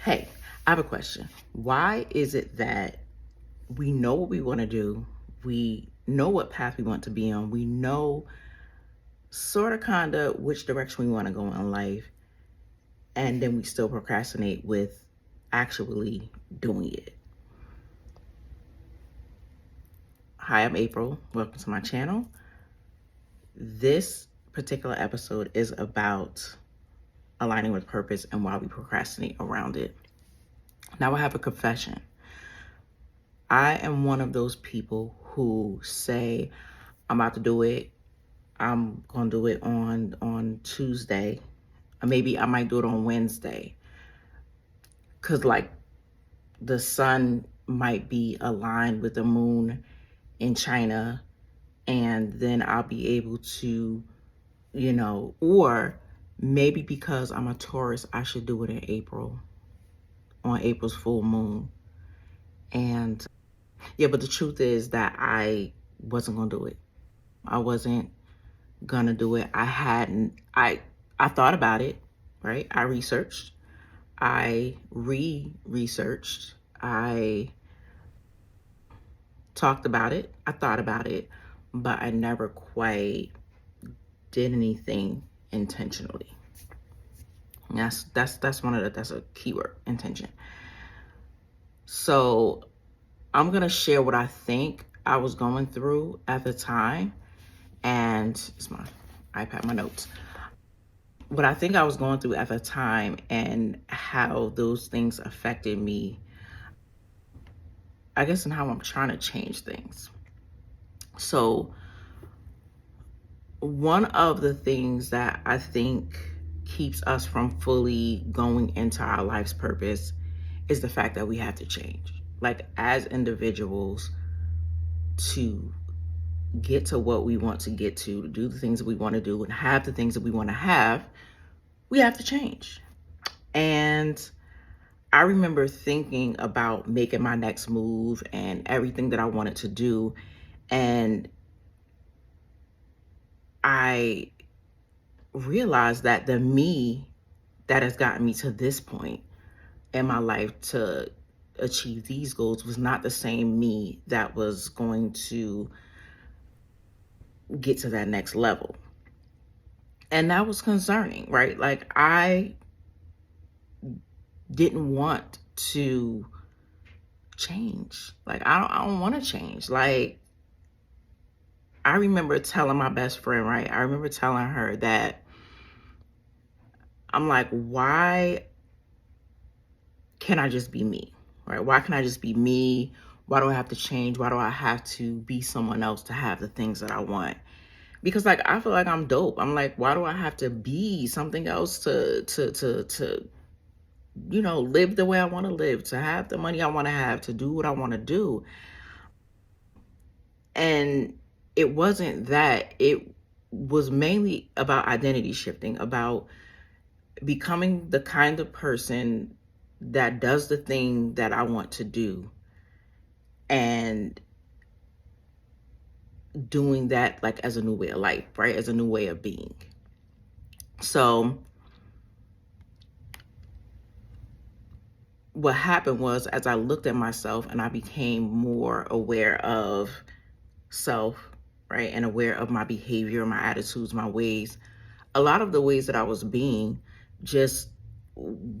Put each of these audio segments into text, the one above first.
Hey, I have a question. Why is it that we know what we want to do? We know what path we want to be on. We know sort of kind of which direction we want to go in life. And then we still procrastinate with actually doing it. Hi, I'm April. Welcome to my channel. This particular episode is about aligning with purpose and why we procrastinate around it. Now I have a confession. I am one of those people who say, I'm about to do it. I'm going to do it on Tuesday. Or maybe I might do it on Wednesday. Because, like, the sun might be aligned with the moon in China. And then I'll be able to, or maybe because I'm a Taurus, I should do it in April, on April's full moon. And yeah, but the truth is that I wasn't going to do it. I wasn't gonna do it. I thought about it, right? I researched, I researched, I talked about it, I thought about it, but I never quite did anything intentionally. And that's a keyword, intention. So I'm gonna share what I think I was going through at the time, and it's my iPad, my notes. What I think I was going through at the time and how those things affected me, I guess, and how I'm trying to change things. So one of the things that I think keeps us from fully going into our life's purpose is the fact that we have to change. Like, as individuals, to get to what we want to get to do the things that we want to do, and have the things that we want to have, we have to change. And I remember thinking about making my next move and everything that I wanted to do. And I realized that the me that has gotten me to this point in my life to achieve these goals was not the same me that was going to get to that next level. And that was concerning, right? Like, I didn't want to change. Like, I don't want to change. Like, I remember telling my best friend, right? I remember telling her that I'm like, why can't I just be me, right? Why can't I just be me? Why do I have to change? Why do I have to be someone else to have the things that I want? Because, like, I feel like I'm dope. I'm like, why do I have to be something else to live the way I want to live, to have the money I want to have, to do what I want to do? And it wasn't that. It was mainly about identity shifting, about becoming the kind of person that does the thing that I want to do, and doing that, like, as a new way of life, right? As a new way of being. So what happened was, as I looked at myself and I became more aware of self, right, and aware of my behavior, my attitudes, my ways, a lot of the ways that I was being just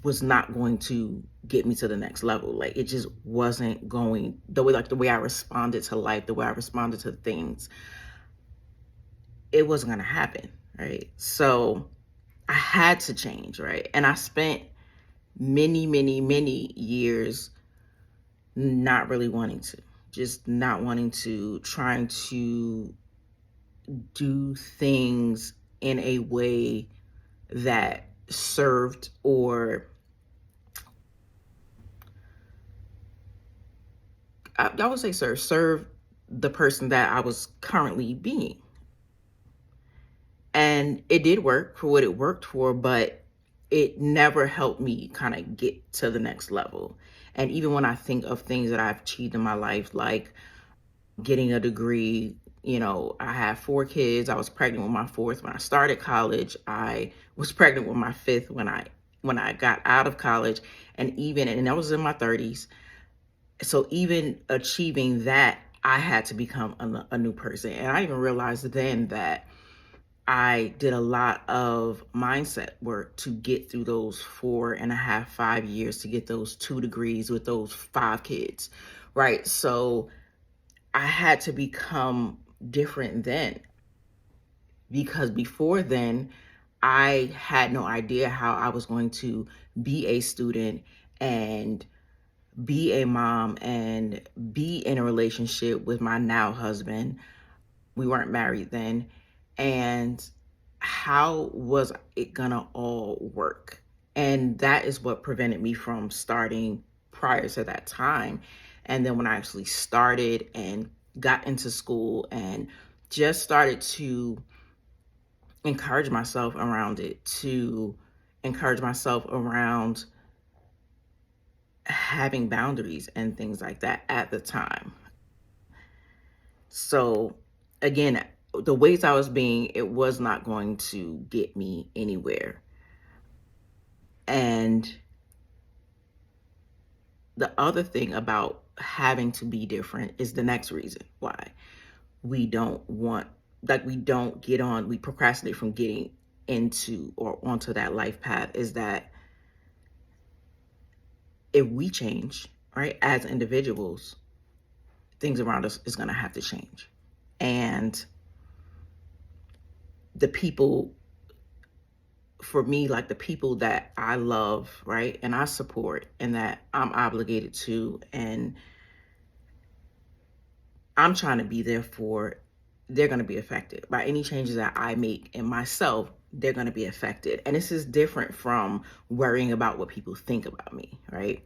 was not going to get me to the next level. Like, it just wasn't going the way I responded to life, the way I responded to things. It wasn't going to happen, right? So I had to change, right? And I spent many, many, many years not really wanting to, just not wanting to, trying to do things in a way that served, or I would say serve the person that I was currently being. And it did work for what it worked for, but it never helped me kind of get to the next level. And even when I think of things that I've achieved in my life, like getting a degree, I have 4 kids. I was pregnant with my 4th when I started college. I was pregnant with my 5th when I when I got out of college, and I was in my 30s. So even achieving that, I had to become a new person. And I even realized then that I did a lot of mindset work to get through those 4.5, 5 years, to get those 2 degrees with those 5 kids, right? So I had to become different then, because before then, I had no idea how I was going to be a student and be a mom and be in a relationship with my now husband. We weren't married then. And how was it gonna all work? And that is what prevented me from starting prior to that time. And then when I actually started and got into school and just started to encourage myself around it, to encourage myself around having boundaries and things like that at the time. So again, the ways I was being, it was not going to get me anywhere. And the other thing about having to be different is the next reason why we don't want, like, we procrastinate from getting into or onto that life path, is that if we change, right, as individuals, things around us is going to have to change. And the people, for me, like the people that I love, right, and I support and that I'm obligated to, and I'm trying to be there for, they're going to be affected by any changes that I make in myself. They're going to be affected. And this is different from worrying about what people think about me, right?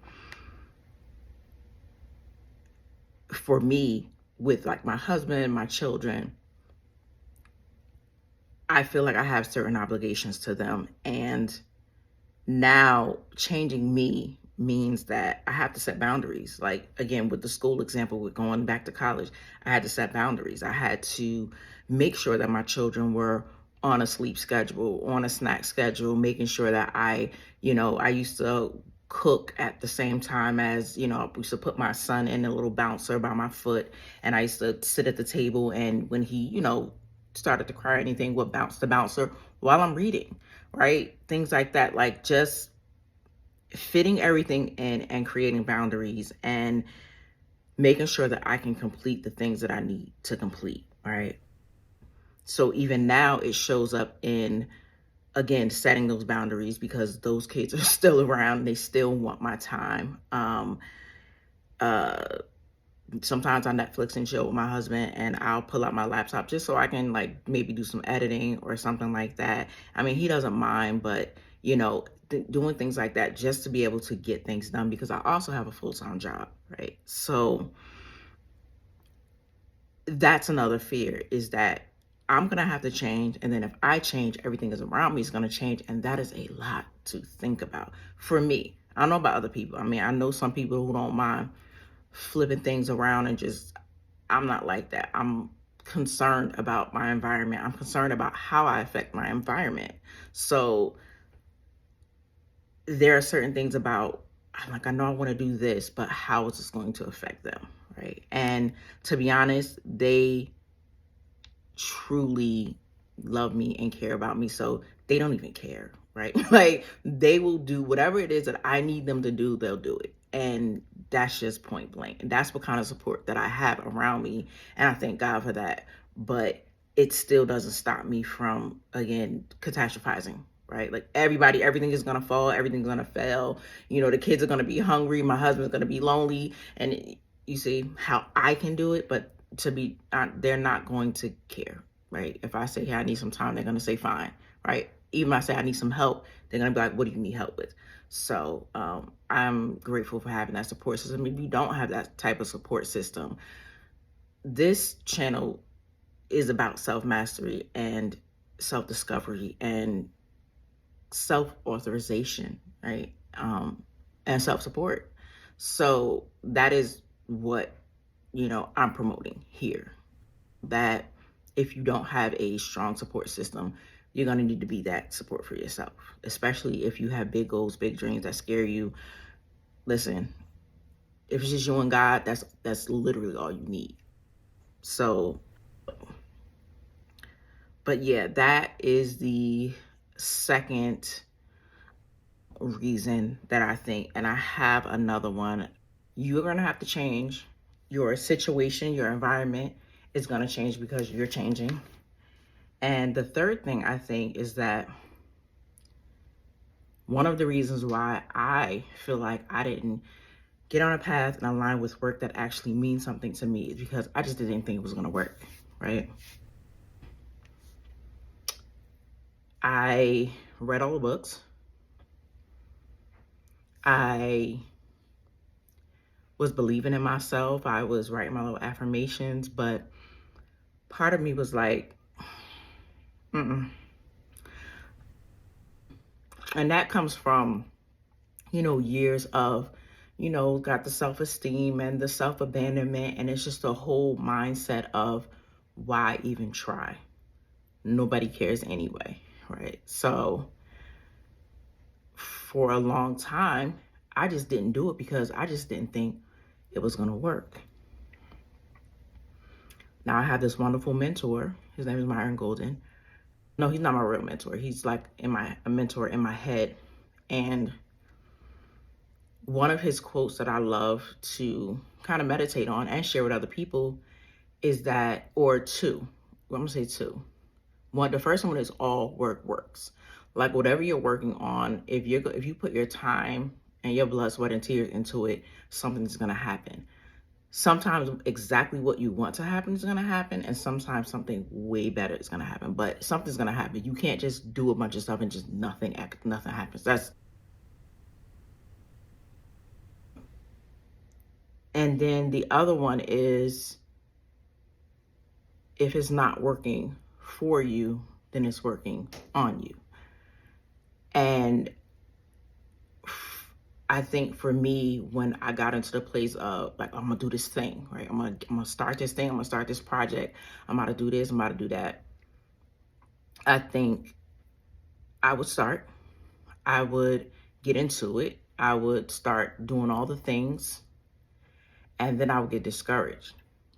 For me, with like my husband, my children, I feel like I have certain obligations to them. And now changing me means that I have to set boundaries. Like, again, with the school example, with going back to college, I had to set boundaries. I had to make sure that my children were on a sleep schedule, on a snack schedule, making sure that I used to cook at the same time as, I used to put my son in a little bouncer by my foot, and I used to sit at the table, and when he, started to cry or anything, would bounce the bouncer while I'm reading, right? Things like that, like just fitting everything in and creating boundaries and making sure that I can complete the things that I need to complete, right? So even now it shows up in, again, setting those boundaries, because those kids are still around. They still want my time. Uh, Sometimes I Netflix and chill with my husband, and I'll pull out my laptop just so I can like maybe do some editing or something like that. I mean, he doesn't mind, but doing things like that just to be able to get things done, because I also have a full-time job, right? So that's another fear, is that I'm going to have to change. And then if I change, everything is around me is going to change. And that is a lot to think about for me. I don't know about other people. I mean, I know some people who don't mind flipping things around, and just, I'm not like that. I'm concerned about my environment. I'm concerned about how I affect my environment. So there are certain things about, I'm like, I know I want to do this, but how is this going to affect them, right? And to be honest, they truly love me and care about me, so they don't even care, right? Like, they will do whatever it is that I need them to do, they'll do it. And that's just point blank. And that's what kind of support that I have around me. And I thank God for that. But it still doesn't stop me from, again, catastrophizing, right? Like, everything is going to fall. Everything's going to fail. The kids are going to be hungry. My husband's going to be lonely. And you see how I can do it, but they're not going to care, right? If I say, hey, I need some time, they're going to say, fine, right? Even if I say I need some help, they're going to be like, what do you need help with? So I'm grateful for having that support system. If you don't have that type of support system, this channel is about self-mastery and self-discovery and self-authorization, right? And self-support. So that is what, I'm promoting here. That if you don't have a strong support system, you're going to need to be that support for yourself, especially if you have big goals, big dreams that scare you. Listen, if it's just you and God, that's literally all you need. So, but yeah, that is the second reason that I think, and I have another one. You're going to have to change. Your situation, your environment is going to change because you're changing. And the third thing I think is that one of the reasons why I feel like I didn't get on a path and align with work that actually means something to me is because I just didn't think it was going to work, right? I read all the books. I was believing in myself. I was writing my little affirmations, but part of me was like, mm-mm. And that comes from, years of, got the self-esteem and the self-abandonment. And it's just a whole mindset of why even try? Nobody cares anyway, right? So for a long time, I just didn't do it because I just didn't think it was going to work. Now I have this wonderful mentor. His name is Myron Golden. No, he's not my real mentor. He's like a mentor in my head. And one of his quotes that I love to kind of meditate on and share with other people is that, or two, I'm gonna say two. One, the first one is all work works. Like whatever you're working on, if you put your time and your blood, sweat, and tears into it, something's gonna happen. Sometimes exactly what you want to happen is gonna happen, and sometimes something way better is gonna happen. But something's gonna happen. You can't just do a bunch of stuff and just nothing happens. And then the other one is, if it's not working for you, then it's working on you. And I think for me, when I got into the place of like, I'm gonna do this thing, right? I'm gonna start this thing. I'm gonna start this project. I'm about to do this. I'm about to do that. I think I would start. I would get into it. I would start doing all the things, and then I would get discouraged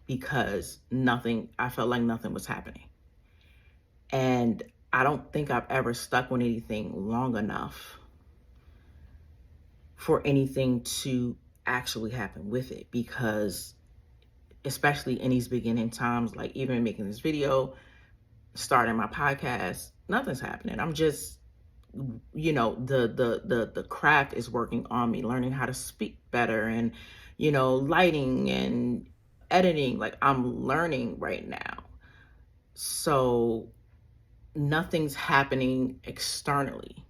because I felt like nothing was happening. And I don't think I've ever stuck with anything long enough for anything to actually happen with it, because especially in these beginning times, like even making this video, starting my podcast, nothing's happening. I'm just, the craft is working on me, learning how to speak better and, lighting and editing. Like I'm learning right now. So nothing's happening externally.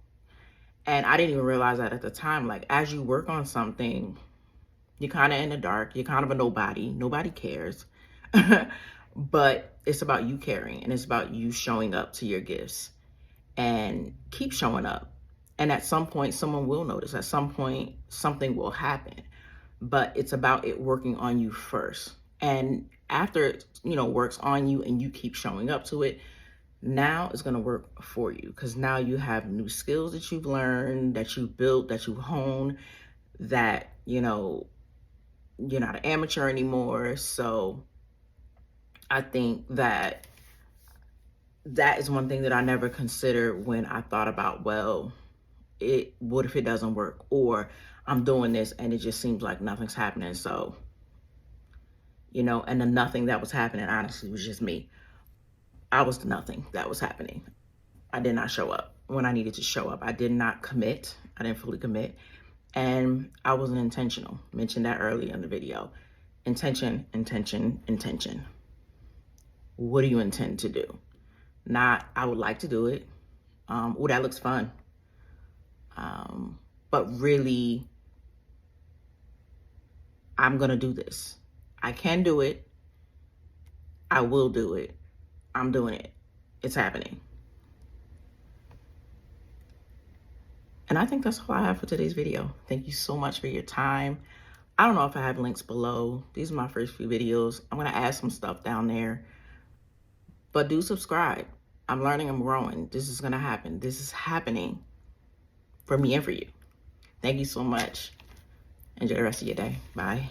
And I didn't even realize that at the time. Like as you work on something, you're kind of in the dark. You're kind of a nobody. Nobody cares. But it's about you caring, and it's about you showing up to your gifts and keep showing up. And at some point, someone will notice. At some point, something will happen. But it's about it working on you first. And after it, works on you and you keep showing up to it, now it's going to work for you, because now you have new skills that you've learned, that you've built, that you've honed, that, you're not an amateur anymore. So I think that is one thing that I never considered when I thought about, well, what if it doesn't work? Or I'm doing this and it just seems like nothing's happening. So, and the nothing that was happening, honestly, was just me. I was the nothing that was happening. I did not show up when I needed to show up. I did not commit. I didn't fully commit. And I wasn't intentional. Mentioned that earlier in the video. Intention, intention, intention. What do you intend to do? Not, I would like to do it. Oh, that looks fun. But really, I'm going to do this. I can do it. I will do it. I'm doing it. It's happening. And I think that's all I have for today's video. Thank you so much for your time. I don't know if I have links below. These are my first few videos. I'm going to add some stuff down there. But do subscribe. I'm learning, I'm growing. This is going to happen. This is happening for me and for you. Thank you so much. Enjoy the rest of your day. Bye.